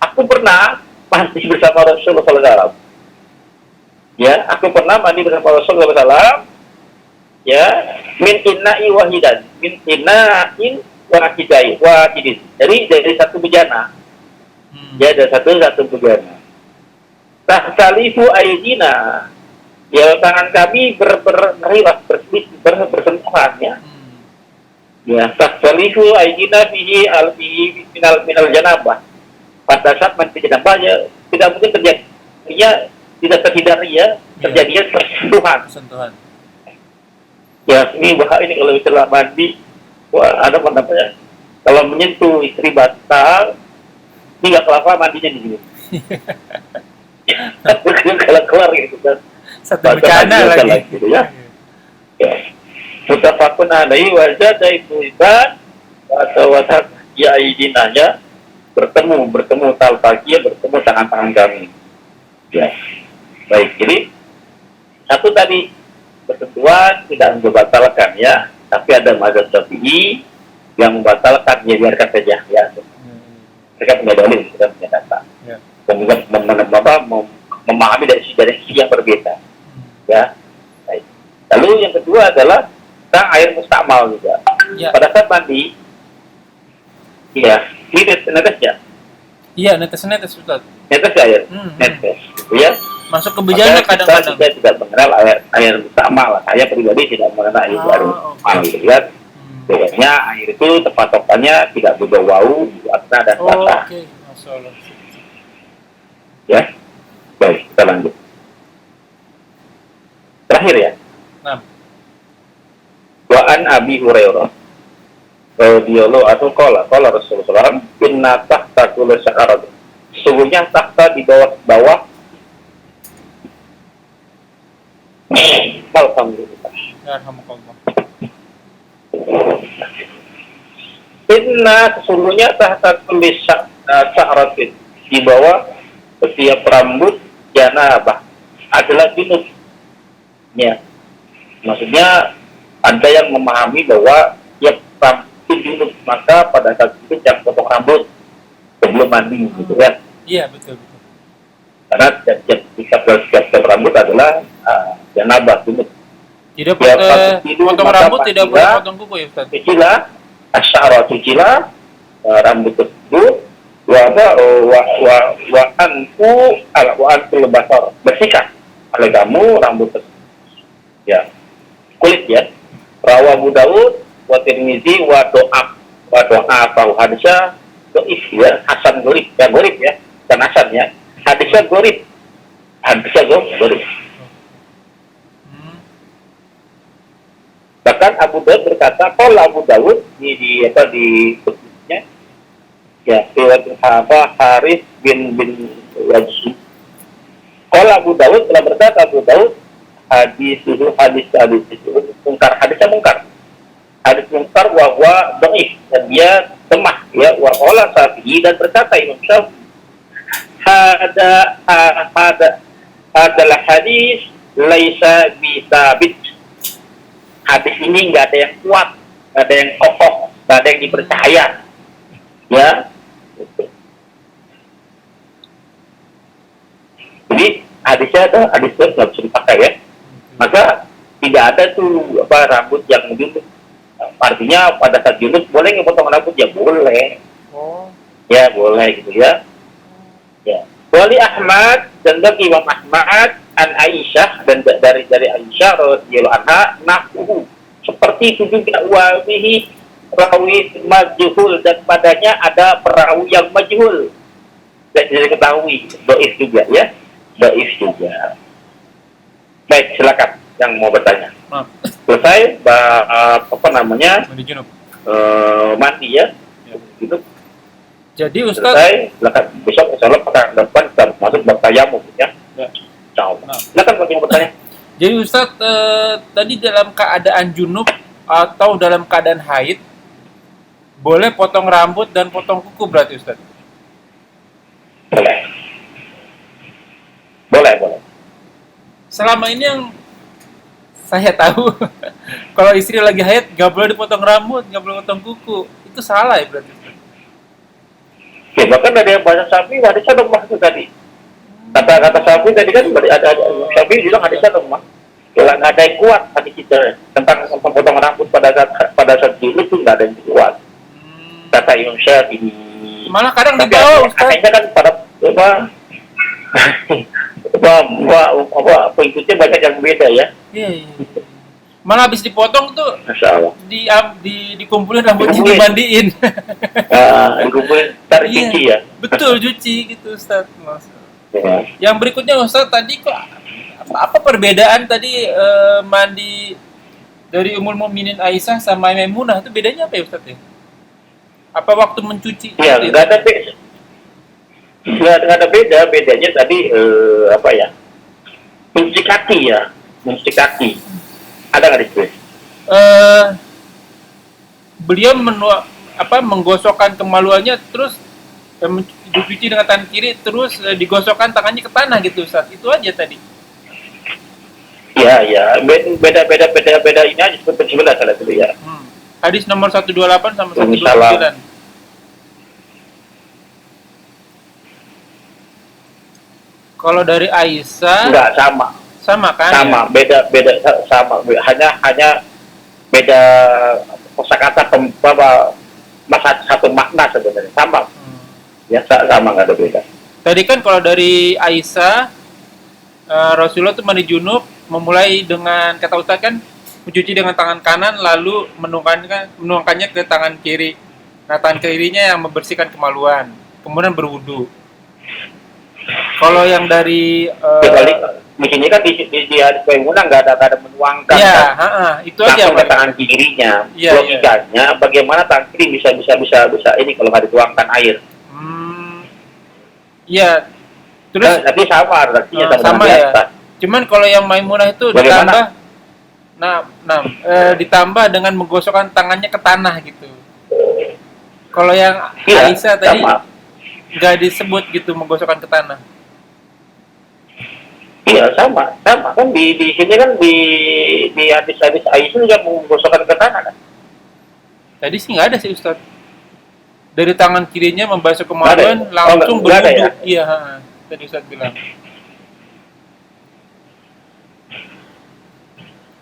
Aku pernah mandi bersama Rasulullah sallallahu alaihi wasallam. Ya, aku pernah mandi bersama Rasulullah sallallahu alaihi wasallam. Ya, min inna'i wahidan, min inna'in wahidin. Dari satu bejana. Ya, dari satu bejana. Tahsalifu aydina, ya, tangan kami bersentuhan ya. Ya, tahsalifu aydina fihi minal janabah. Pada saat mandi janabah ya, tidak mungkin terjadinya, tidak terhindari ya, terjadinya persentuhan. Ya, ini kalau istilah mandi, ada apa namanya? Kalau menyentuh istri batal, ini nggak kelar mandinya di sini. Kelar gitu kan. Satu bencana lagi. Gitu ya. Mutafakun alaihi wa zada itu iban atau watak ya aidinanya, bertemu talqiyah, bertemu tangan-tangan kami. Ya. Baik, jadi satu tadi bersentuhan tidak membatalkan ya, tapi ada mazhab Syafi'i yang membatalkan, ya biarkan saja ya. Mereka punya dalil, sudah punya data. Ya. Kemudian memahami dari sisi yang berbeda. Ya. Baik. Lalu yang kedua adalah tentang air mustakmal juga. Ya. Pada saat mandi, ya, ini netes ya? Iya, netes Ustaz. Netes air, netes, gitu ya. Masuk kebijakan Maka kadang-kadang. kita tidak mengenal air bersama lah. Saya pribadi tidak mengenal air bersama gitu kan. Bedanya air itu patokannya tidak berbau, warna dan rasa. Oke, Masya Allah. Ya, baik kita lanjut. Terakhir ya. Nah, Wa an Abi Hurairah radhiyallahu anhu qala Rasulullah inna tahta kulli sya'arat. Sesungguhnya tahta di bawah alhamdulillah. alhamdulillah. Inna sesungguhnya tahta kulli sya'arat di bawah setiap rambut janabah adalah junub. Ya. Maksudnya ada yang memahami bahwa tiap rambut junub, maka pada saat itu jangan potong rambut sebelum mandi gitu kan. Iya, betul. Karena setiap rambut adalah janabah junub. Tidak Ya, potong maka rambut, tidak boleh potong kuku ya, Ustaz. Cucilah cucilah rambut tersebut wa antu lebasar, bersihkan oleh kamu rambut tersebut. Ya, kulit ya. Rawa Abu Dawud wa Tirmizi wa doa atau hadisnya doif ya, hasan gorib ya, gorib ya, dan hasan ya, hadisnya gorib bahkan Abu Dawud berkata kalau Abu Dawud di bukunya ya, riwayat Haris bin Wajih, kalau Abu Dawud telah berkata Abu Dawud hadis itu hadisnya mungkar wa dhaif, dan dia lemah ya. Wa qala Syafi'i, dan berkata Imam Syafi'i adalah hadis laisa bisabit, hadis ini nggak ada yang kuat, nggak ada yang kokoh, nggak ada yang dipercaya ya. Jadi hadisnya ada hadis itu nggak bisa dipakai ya. Maka tidak ada tuh rambut yang junub. Artinya pada saat junub boleh nggak potong rambut? Ya boleh. Ya boleh gitu ya. Ya. Wali Ahmad, dan bagi Imam Ahmad an Aisyah, dan dari Aisyah radhiyallahu anha nahu seperti itu juga, wa bihi rawi majhul, dan padanya ada perawi yang majhul, tidak diketahui, dhaif juga ya, dhaif juga. Baik, silakan yang mau bertanya. Selesai mandi junub. Mandi ya. Junub. Jadi Ustaz, selesai, silakan besok insyaallah pekan depan kita masuk bab tayamum ya. Insyaallah. Silakan bagi yang bertanya. Jadi Ustaz, tadi dalam keadaan junub atau dalam keadaan haid boleh potong rambut dan potong kuku berarti Ustaz? Boleh. Selama ini yang saya tahu kalau istri lagi haid nggak boleh dipotong rambut, nggak boleh potong kuku, itu salah ya berarti? Ya, bahkan ada yang bahasa Syafi'i hadisnya lemah itu tadi. Kata Syafi'i tadi kan ada Syafi'i bilang hadisnya lemah. Kalau nggak ada yang kuat tadi kita tentang potong rambut pada saat dulu itu nggak ada yang kuat. Kata Imam Syafi'i. Malah kadang dibawa Ustaz. Akhirnya kan pada pengikutnya banyak yang beda ya. Iya. Malah habis dipotong tuh, dikumpulin rambutnya, dimandiin. Dikumpulin, tarik cuci ya. Betul, cuci gitu Ustaz. Ya. Yang berikutnya Ustaz, tadi kok apa perbedaan tadi mandi dari Ummul Mukminin Aisyah sama Maimunah, itu bedanya apa ya Ustaz ya? Apa waktu mencuci? Iya, nggak ada beda. Nggak ada bedanya tadi mencuci kaki ya, mencuci kaki. Ada nggak ditulis? Beliau menggosokkan kemaluannya, terus dicuci dengan tangan kiri, terus digosokkan tangannya ke tanah gitu Ustaz. Itu aja tadi. Ya, beda ini aja sebentar salah dulu ya. Hadis nomor 128 sama 129. Kalau dari Aisyah enggak sama kan? Sama, ya? beda sama. Hanya beda kosakata satu makna sebenarnya. Sama. Ya, sama, enggak ada beda. Tadi kan kalau dari Aisyah Rasulullah tuh mandi junub memulai dengan kata Ustaz kan mencuci dengan tangan kanan lalu menuangkannya ke tangan kiri. Nah, tangan kirinya yang membersihkan kemaluan, kemudian berwudu. Kalau yang dari Dibalik di sini kan di hadis Maimunah nggak ada menuangkan ya, kan, itu aja langsung ke tangan kirinya. Iya, Logikanya bagaimana tangan kiri bisa ini kalau nggak dituangkan air. Iya. Terus Tapi sama artinya sama ya. Cuman kalau yang Maimunah itu bagaimana? ditambah dengan menggosokkan tangannya ke tanah gitu. Kalau yang Iya, Aisyah tadi sama. nggak disebut gitu menggosokkan ke tanah. Iya sama kan di sini kan di hadis Aisyah juga menggosokkan ke tanah kan. Tadi sih nggak ada sih Ustaz. Dari tangan kirinya membasuh kemaluan Nggak ada. langsung Nggak ada berwudu. ya? Iya, tadi Ustaz bilang.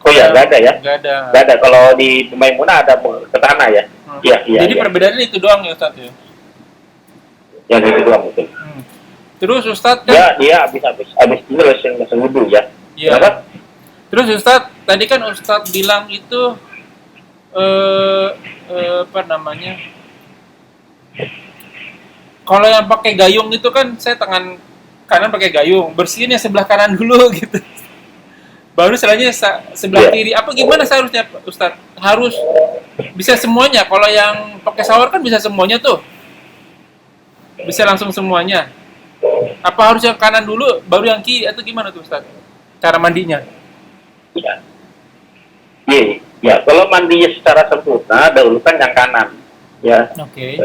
Oh ya nggak ada ya? Nggak ada. Nggak ada. Kalau di Maimunah ada ke tanah ya. Iya. Jadi perbedaannya itu doang ya Ustaz ya. Yang itu doang betul. Terus Ustaz kan Dia habis ini langsung wudu ya. Iya. Kenapa? Terus Ustaz, tadi kan Ustaz bilang itu apa namanya? Kalau yang pakai gayung itu kan saya tangan kanan pakai gayung, bersihin yang sebelah kanan dulu gitu. Baru selanjutnya sebelah kiri. Apa gimana seharusnya Ustaz? Harus bisa semuanya. Kalau yang pakai shower kan bisa semuanya tuh. Bisa langsung semuanya. Apa harus yang kanan dulu baru yang kiri atau gimana tuh Ustaz? Cara mandinya? Iya. Ya, kalau mandinya secara sempurna dahulukan yang kanan. Ya. Oke.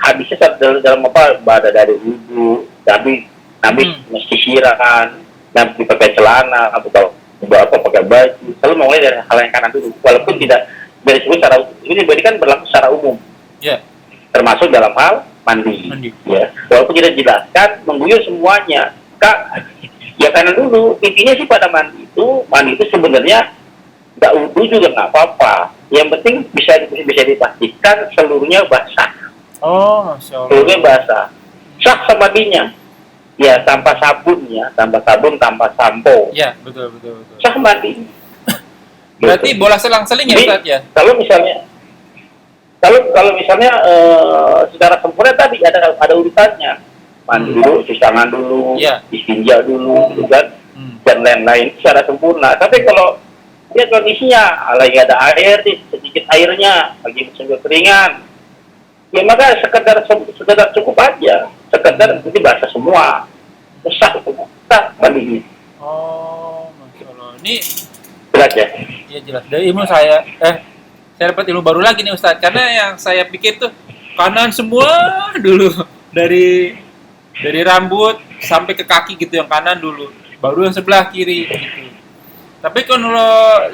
Hadisnya dalam apa? Pada dari wudu, Nabi mesti sirahan, Nabi pakai celana atau pakai baju. Selalu mulai dari hal yang kanan dulu. Walaupun tidak dari secara ini berarti kan berlaku secara umum. Ya. Termasuk dalam hal mandi. Ya. Walaupun tidak dijelaskan, mengguyur semuanya. Ya kanan dulu. Intinya sih pada mandi itu sebenarnya nggak wudu juga nggak apa-apa. Yang penting bisa dipastikan seluruhnya basah. Oh, Masya Allah. Seluruhnya basah. Sah mandinya. Ya tanpa sabunnya, tanpa sabun, tanpa sampo. Ya, betul. Sah mandi. Berarti bola selang-seling ya Ustaz ya? Kalau misalnya secara sempurna tadi ada urutannya. Mandi dulu, cuci tangan dulu, istinja dulu, kan? Dan lain-lain secara sempurna. Tapi kalau dia kondisinya lagi ada air, sedikit airnya, lagi musim kekeringan, ya maka sekedar cukup aja, sekedar nanti basah semua, sah mandinya. Oh, Masya Allah. Ini jelas ya? Iya jelas. Dari ilmu saya dapat ilmu baru lagi nih Ustaz. Karena yang saya pikir tuh kanan semua dulu dari rambut sampai ke kaki gitu yang kanan dulu, baru yang sebelah kiri gitu. Tapi kalau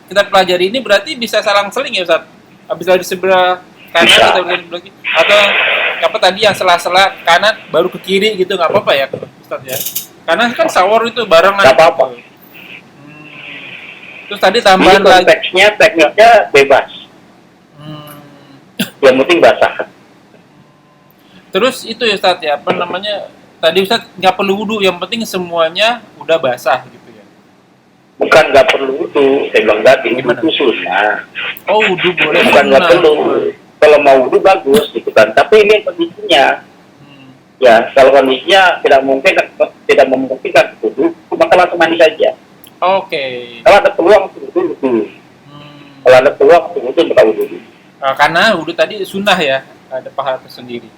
kita pelajari ini berarti bisa salang-seling ya Ustaz? Habis dari sebelah kanan atau dari sebelah kiri, atau apa tadi yang sela-sela kanan baru ke kiri gitu, nggak apa-apa ya Ustaz ya? Karena kan shower itu barengan. Nggak apa-apa. Terus tadi tambahan lagi. Tekniknya bebas. Yang penting basah. Terus itu ya Ustaz ya, apa namanya? Tadi Ustaz nggak perlu wudu, yang penting semuanya udah basah gitu ya. Bukan nggak perlu wudu, saya bilang tadi wudu sunnah. Oh, wudu boleh. Bukan nggak perlu. Kalau mau wudu bagus gitu kan. Tapi ini kondisinya. Ya, kalau kondisinya tidak memungkinkan wudu, maka langsung mandi saja. Oke. Kalau ada peluang wudu. Kalau ada peluang wudu buka wudu. Karena wudu tadi sunnah ya, ada pahala tersendiri.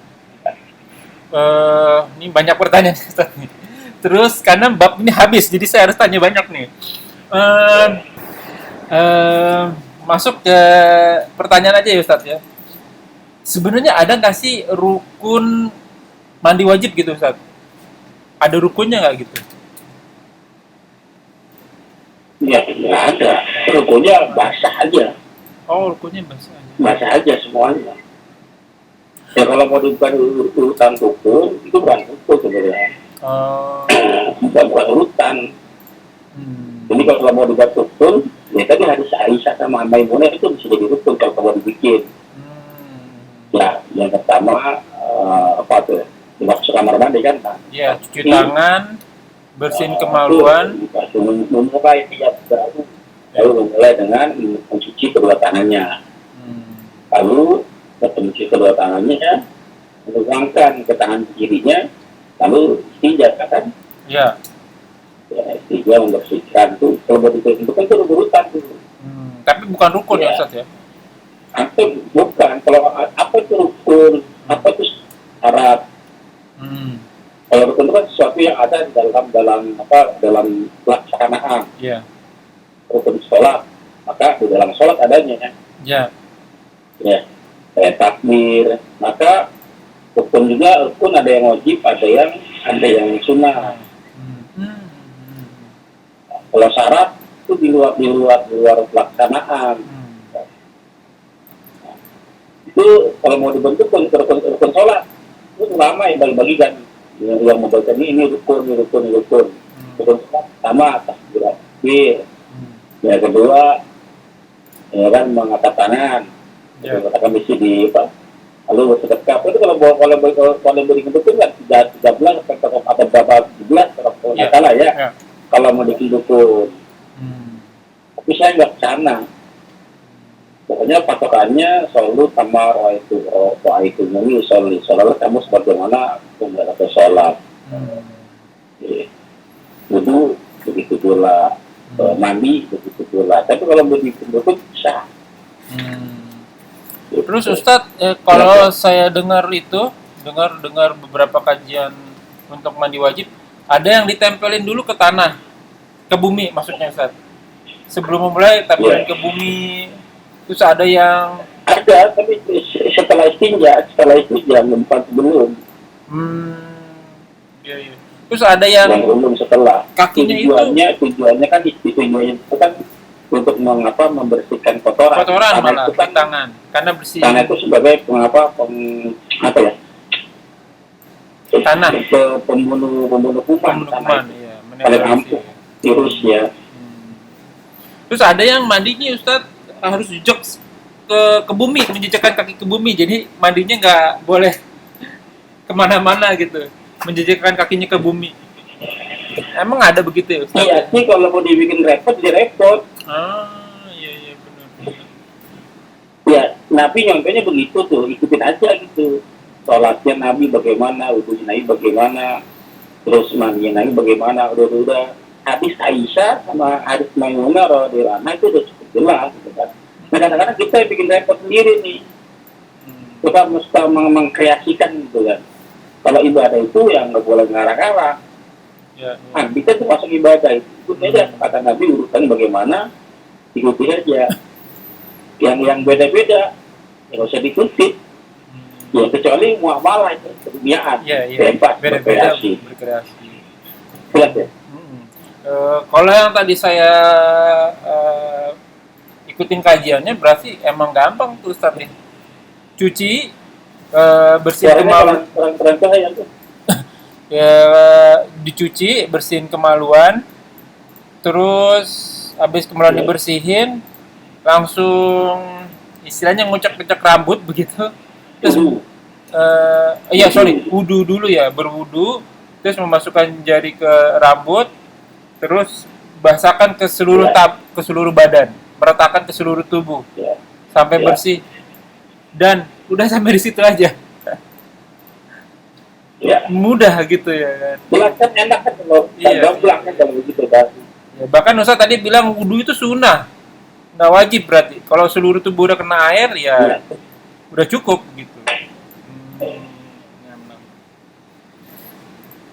Ini banyak pertanyaan Ustaz nih. Terus karena bab ini habis, jadi saya harus tanya banyak nih. Masuk ke pertanyaan aja ya Ustaz ya. Sebenarnya ada nggak sih rukun mandi wajib gitu Ustaz? Ada rukunnya nggak gitu? Ya, tidak ada. Rukunnya basah aja. Oh, rukunnya basah aja. Basah aja semuanya. Ya kalau mau dibuat urutan rukun, itu bukan rukun sebenarnya. Bukan urutan. Jadi kalau mau dibuat rukun, ya tadi hadis Aisyah sama Maimunah itu bisa jadi rukun kalau mau dibikin. Ya, yang pertama apa tuh? Dimasuk kamar mandi kan? Iya, cuci tangan, bersihin kemaluan. Memulai tiap baru, lalu memulai dengan mencuci kedua tangannya. Lalu mencuci kedua tangannya, menuangkan ke tangan kirinya, lalu istinja kan? Ya. Ya, istinja membersihkan tuh. Kalau begitu itu kan berurutan tuh. Tapi bukan rukun ya Ustaz ya? Atau bukan, kalau apa itu rukun, apa itu syarat. Kalau rukun itu kan sesuatu yang ada di dalam pelaksanaan. Iya. Rukun sholat, maka di dalam sholat adanya. Ya. Ya, kayak takbir. Maka rukun juga, rukun ada yang wajib, ada yang sunnah. Kalau syarat itu di luar pelaksanaan. Itu kalau mau dibentuk rukun sholat itu lama yang bagi-bagikan yang membaca ini rukun. Rukun sholat sama takbir. Yang kedua ya kan mengangkat tangan, mengatakan misi di apa? Lalu sedekah itu kalau beri bentuk kan 13 atau berapa 17 kalau nggak salah ya. Kalau mau bikin dukun. Tapi saya nggak ke sana. Pokoknya patokannya selalu tamar itu ini solat kamu sebagaimana menjalankan sholat. Wudu begitu pula, mandi begitu pula. Tapi kalau begitu bisa. Terus Ustadz, kalau saya dengar beberapa kajian untuk mandi wajib, ada yang ditempelin dulu ke tanah, ke bumi maksudnya Ustadz. Sebelum memulai tempelin ke bumi. Terus ada yang tapi setelah istinja memang belum. Iya. Terus ada yang belum setelah. Kakinya tujuannya kan untuk membersihkan kotoran malah itu kan tangan karena bersih. Tanah itu sebagai tanah pembunuh kuman, iya, paling ampuh virus ya. Terus ada yang mandinya Ustadz harus jejak ke bumi, menjejakkan kaki ke bumi, jadi mandinya nggak boleh kemana-mana gitu, menjejakkan kakinya ke bumi. Emang ada begitu ya Ustaz? Iya sih, kalau mau dibikin repot, direpot. Iya benar. Ya, Nabi nyontongnya begitu tuh, ikutin aja gitu. Sholatnya Nabi bagaimana, wudunya Nabi bagaimana, terus mandinya Nabi bagaimana, udah. Hadis Aisyah sama hadis Maimunah radhiyallahu anha itu udah cukup jelas gitu kan. Nah, kadang-kadang kita yang bikin repot sendiri nih. Kita mesti mengkreasikan gitu kan. Kalau ibadah itu yang nggak boleh ngarang-ngarang. Nah, kita itu masuk ibadah itu. Ikuti aja kata Nabi urutan bagaimana, ikuti aja. Yang beda-beda, ya nggak usah diikuti. Ya kecuali muamalah itu keduniaan. Bebas berkreasi. Jelas ya. Kalau yang tadi saya ikutin kajiannya berarti emang gampang tuh Ustaz nih. Cuci, bersihin kemaluan. Ya, dicuci, bersihin kemaluan. Terus habis kemaluan dibersihin, langsung istilahnya ngucek-ngucek rambut begitu. Terus wudu dulu ya, berwudu, terus memasukkan jari ke rambut. Terus basahkan ke seluruh badan, meratakan ke seluruh tubuh sampai bersih, dan udah sampai di situ aja. Mudah gitu ya kan. Kan enak kan kalau gamblang kan kalau begitu kan. Bahkan Ustaz tadi bilang wudu itu sunnah, nggak wajib berarti. Kalau seluruh tubuh udah kena air ya udah cukup gitu.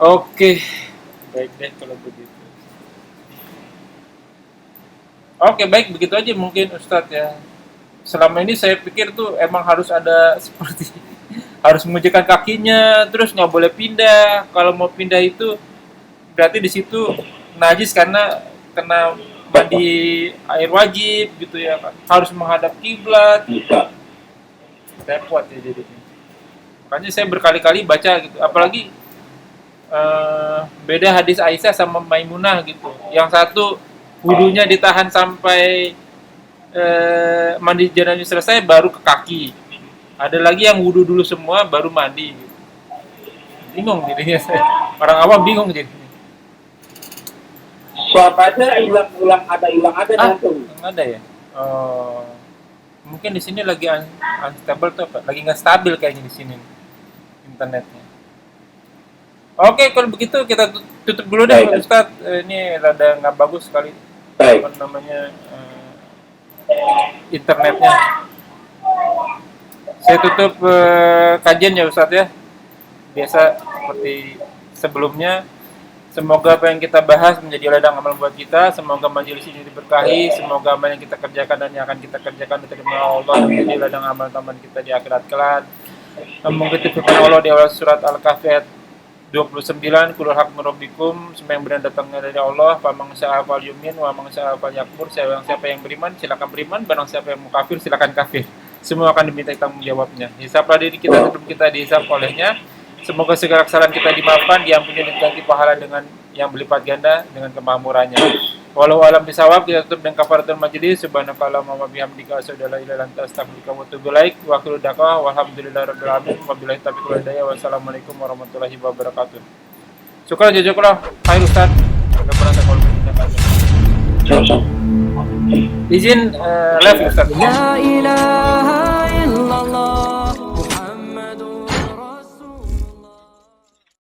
Oke, baik deh kalau begitu. Oke, baik, begitu aja mungkin Ustadz ya. Selama ini saya pikir tuh emang harus ada seperti harus mengujikan kakinya, terus nggak boleh pindah. Kalau mau pindah itu berarti di situ najis karena kena mandi air wajib gitu ya kan. Harus menghadap kiblat. Repot ya jadinya. Makanya saya berkali-kali baca gitu. Apalagi beda hadis Aisyah sama Maimunah gitu. Yang satu wudunya ditahan sampai mandi janabah selesai baru ke kaki. Ada lagi yang wudu dulu semua baru mandi. Bingung jadinya saya. Orang awam bingung jadinya. Swab aja hilang ada tuh. Nggak ada ya? Oh, mungkin di sini lagi unstable tuh, Pak. Lagi nggak stabil kayaknya di sini internetnya. Oke, kalau begitu kita tutup dulu deh, Baik. Ustaz. Ini rada nggak bagus sekali Baik. apa namanya internetnya. Saya tutup kajian ya, Ustaz ya. Biasa seperti sebelumnya. Semoga apa yang kita bahas menjadi ladang amal buat kita. Semoga majelis ini diberkahi. Semoga apa yang kita kerjakan dan yang akan kita kerjakan diterima Allah menjadi ladang amal taman kita di akhirat kelak. Mengutip firman Allah di awal surat Al-Kahfi ayat 29, kulul haq min rabbikum, semua yang benar datangnya dari Allah. Fa man syaa fal yu'min wa man syaa fal yakfur. Siapa yang beriman silakan beriman, barang siapa yang mau kafir silakan kafir. Semua akan diminta tanggung jawabnya. Hisablah diri kita sebelum kita dihisab olehnya. Semoga segala kesalahan kita dimaafkan, diampuni dan diganti pahala dengan yang berlipat ganda dengan kemahmurannya. Walau alam bisawab, kita tutup dengan kafaratul majlis. Subhanakallahumma wa bihamdika asyhadu an la ilaha illa anta astaghfiruka wa atubu ilaik. Wa akhiru da'wana walhamdulillahirabbil alamin. Wabillahi taufiq wal hidayah. Wassalamualaikum warahmatullahi wabarakatuh. Syukran jazakallah khair Ustaz. Izin live Ustaz. La ilaha illallah